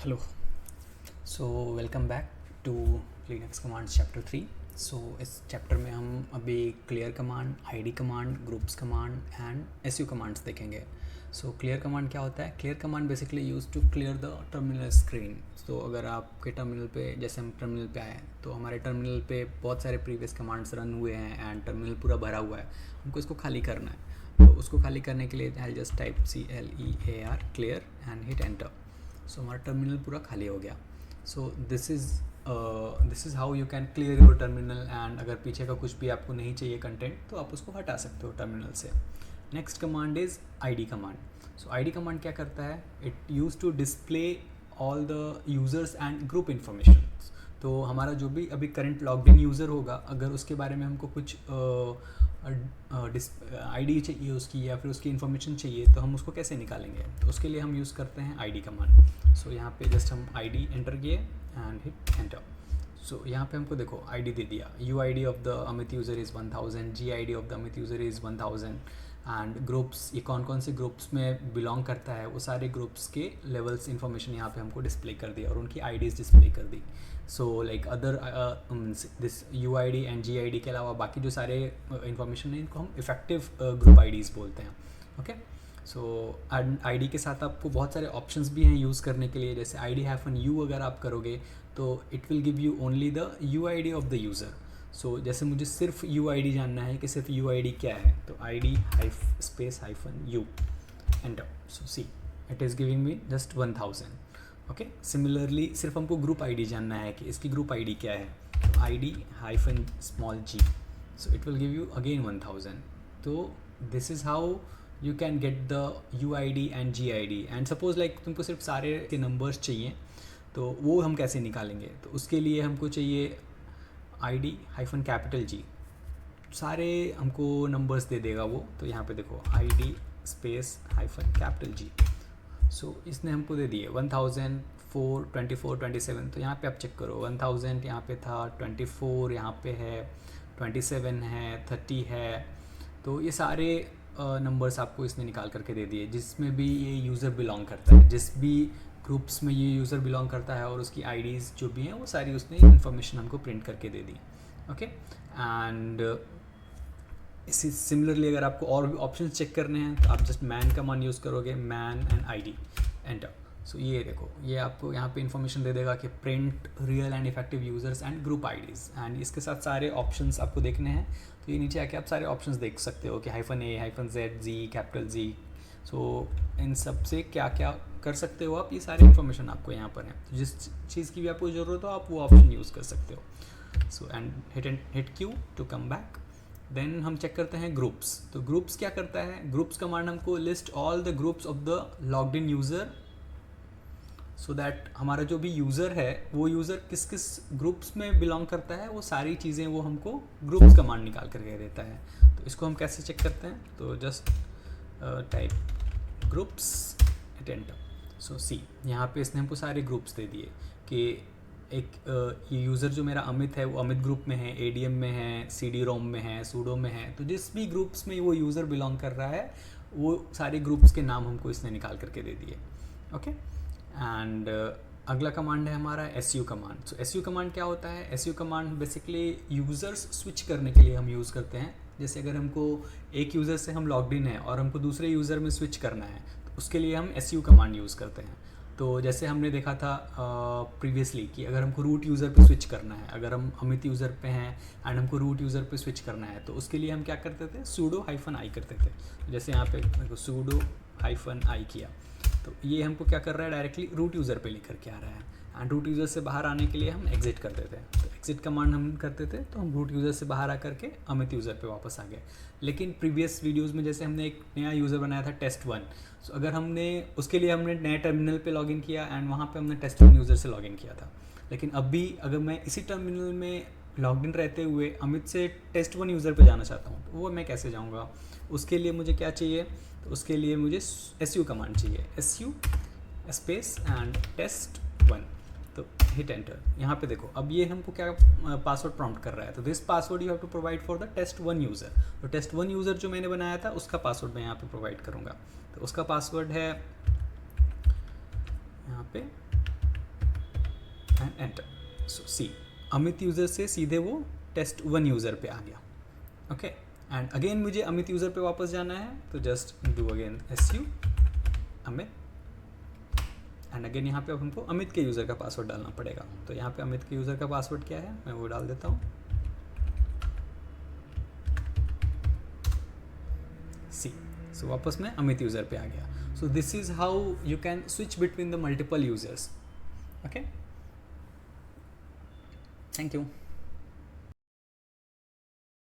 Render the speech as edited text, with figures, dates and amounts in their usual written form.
Hello. So welcome back to Linux commands chapter 3। So इस chapter में हम अभी clear command, ID command, groups command and SU commands देखेंगे। So clear command क्या होता है? Clear command basically use to clear the terminal screen. तो अगर आपके टर्मिनल पे, जैसे हम टर्मिनल पे आए तो हमारे टर्मिनल पे बहुत सारे प्रीवियस कमांड्स रन हुए हैं एंड टर्मिनल पूरा भरा हुआ है, हमको इसको खाली करना है। तो उसको खाली करने के लिए I just type CLEAR clear and hit enter. So हमारा टर्मिनल पूरा खाली हो गया। So this is how you can clear your terminal. And अगर पीछे का कुछ भी आपको नहीं चाहिए कंटेंट तो आप उसको हटा सकते हो टर्मिनल से। Next command is ID command. So ID command क्या करता है? It use to display all the users and group information. तो हमारा जो भी अभी करंट लॉग्ड इन यूज़र होगा, अगर उसके बारे में हमको कुछ ID चाहिए उसकी, या फिर उसकी इन्फॉर्मेशन चाहिए, तो हम उसको कैसे निकालेंगे? तो उसके लिए हम यूज़ करते हैं ID कमांड। सो यहाँ पे जस्ट हम ID एंटर किए एंड हिट एंटर। सो यहाँ पे हमको देखो ID दे दिया। UID of the Amit user is 1000, GID of the Amit user is 1000 and groups, ये कौन कौन से ग्रुप्स में बिलोंग करता है वो सारे ग्रुप्स के लेवल्स इन्फॉर्मेशन यहाँ पे हमको डिस्प्ले कर दिया और उनकी IDs डिस्प्ले कर दी। So like other this UID and GID के अलावा बाकी जो सारे इन्फॉर्मेशन है इनको हम इफेक्टिव ग्रुप IDs बोलते हैं। ओके। सो ID के साथ आपको बहुत सारे ऑप्शंस भी हैं यूज़ करने के लिए। जैसे ID-U अगर आप करोगे तो it will give you only the UID of the user. So जैसे मुझे सिर्फ UID जानना है कि सिर्फ UID क्या है, तो ID-U enter. So see it is giving me just 1000। Okay. Similarly सिर्फ हमको ग्रुप ID जानना है कि इसकी ग्रुप ID क्या है, तो ID-g। So it will give you again 1000। तो this is how you can get the UID and GID। And suppose like तुमको सिर्फ सारे के नंबर्स चाहिए, तो वो हम कैसे निकालेंगे? तो उसके लिए हमको चाहिए ID-G। सारे हमको नंबर्स दे देगा वो। तो यहाँ पे देखो ID-G। सो इसने हमको दे दिए 1000, 4, 24, 27। तो यहाँ पे आप चेक करो, 1000 यहाँ पे था, 24 यहाँ पे है, 27 है, 30 है। तो ये सारे नंबर्स आपको इसने निकाल करके दे दिए, जिसमें भी ये यूज़र बिलोंग करता है, जिस भी ग्रुप्स में ये यूज़र बिलोंग करता है, और उसकी IDs जो भी हैं वो सारी उसने इन्फॉर्मेशन हमको प्रिंट करके दे दी। ओके। एंड इसी सिमिलरली अगर आपको और भी ऑप्शंस चेक करने हैं तो आप जस्ट मैन कमांड यूज़ करोगे, मैन एंड ID एंटर। सो ये देखो, ये आपको यहाँ पे इन्फॉर्मेशन दे देगा कि print real and effective users and group IDs। And इसके साथ सारे ऑप्शंस आपको देखने हैं, तो ये नीचे आके आप सारे ऑप्शंस देख सकते हो कि -A, -Z, Z, capital Z। सो इन सब से क्या क्या कर सकते हो आप, ये सारी इन्फॉर्मेशन आपको यहाँ पर है। तो जिस चीज़ की भी आपको ज़रूरत हो आप वो ऑप्शन यूज़ कर सकते हो। So and hit Q to come back. Then हम चेक करते हैं ग्रुप्स। तो ग्रुप्स क्या करता है? ग्रुप्स कमांड हमको list all the groups of the logged in user, so that हमारा जो भी यूज़र है वो यूज़र किस किस ग्रुप्स में बिलोंग करता है, वो सारी चीज़ें वो हमको ग्रुप्स कमांड निकाल करके देता है। तो इसको हम कैसे चेक करते हैं? तो just type groups at enter. So see यहाँ पे इसने हमको सारे ग्रुप्स दे दिए कि एक यूज़र जो मेरा अमित है वो अमित ग्रुप में है, ADM में है, CD-ROM में है, सूडो में है। तो जिस भी ग्रुप्स में वो यूज़र बिलोंग कर रहा है वो सारे ग्रुप्स के नाम हमको इसने निकाल करके दे दिए। ओके। एंड अगला कमांड है हमारा SU कमांड। सो SU कमांड क्या होता है? SU command basically users switch करने के लिए हम यूज़ करते हैं। जैसे अगर हमको एक यूज़र से हम लॉग्ड इन है और हमको दूसरे यूज़र में स्विच करना है, तो उसके लिए हम SU कमांड यूज़ करते हैं। तो जैसे हमने देखा था प्रीवियसली कि अगर हमको रूट यूज़र पे स्विच करना है, अगर हम अमित यूज़र पे हैं एंड हमको रूट यूज़र पे स्विच करना है, तो उसके लिए हम क्या करते थे? sudo-i करते थे। तो जैसे यहाँ पे देखो sudo-i किया, तो ये हमको क्या कर रहा है? डायरेक्टली रूट यूज़र पे लेकर के आ रहा है। एंड रूट यूज़र से बाहर आने के लिए हम एग्जिट करते थे। तो एग्जिट कमांड हम करते थे, तो हम रूट यूज़र से बाहर आ करके अमित यूज़र पे वापस आ गए। लेकिन प्रीवियस वीडियोस में जैसे हमने एक नया यूज़र बनाया था test1, सो अगर हमने उसके लिए हमने नए टर्मिनल पे लॉगिन किया एंड वहाँ पे हमने test1 यूज़र से लॉगिन किया था। लेकिन अभी अगर मैं इसी टर्मिनल में लॉगिन रहते हुए अमित से test1 यूज़र पे जाना चाहता हूँ, तो वो मैं कैसे जाऊँगा? उसके लिए मुझे क्या चाहिए? तो उसके लिए मुझे SU कमांड चाहिए, SU स्पेस एंड test1। तो हिट एंटर। यहाँ पे देखो, अब ये हमको क्या पासवर्ड प्रॉम्प्ट कर रहा है? तो this password you have to provide for the test1 user. तो test1 यूज़र जो मैंने बनाया था उसका पासवर्ड मैं यहाँ पे प्रोवाइड करूँगा। तो उसका पासवर्ड है यहाँ पे and enter. So see Amit user से सीधे वो test1 यूज़र पे आ गया। ओके एंड अगेन मुझे अमित यूज़र पे वापस जाना है तो just do again su Amit and again यहाँ पे अब हमको अमित के यूज़र का पासवर्ड डालना पड़ेगा। तो यहाँ पे अमित के यूज़र का पासवर्ड क्या है मैं वो डाल देता हूँ। सी सो वापस मैं अमित यूज़र पे आ गया। So this is how you can switch between the multiple users. Okay thank you.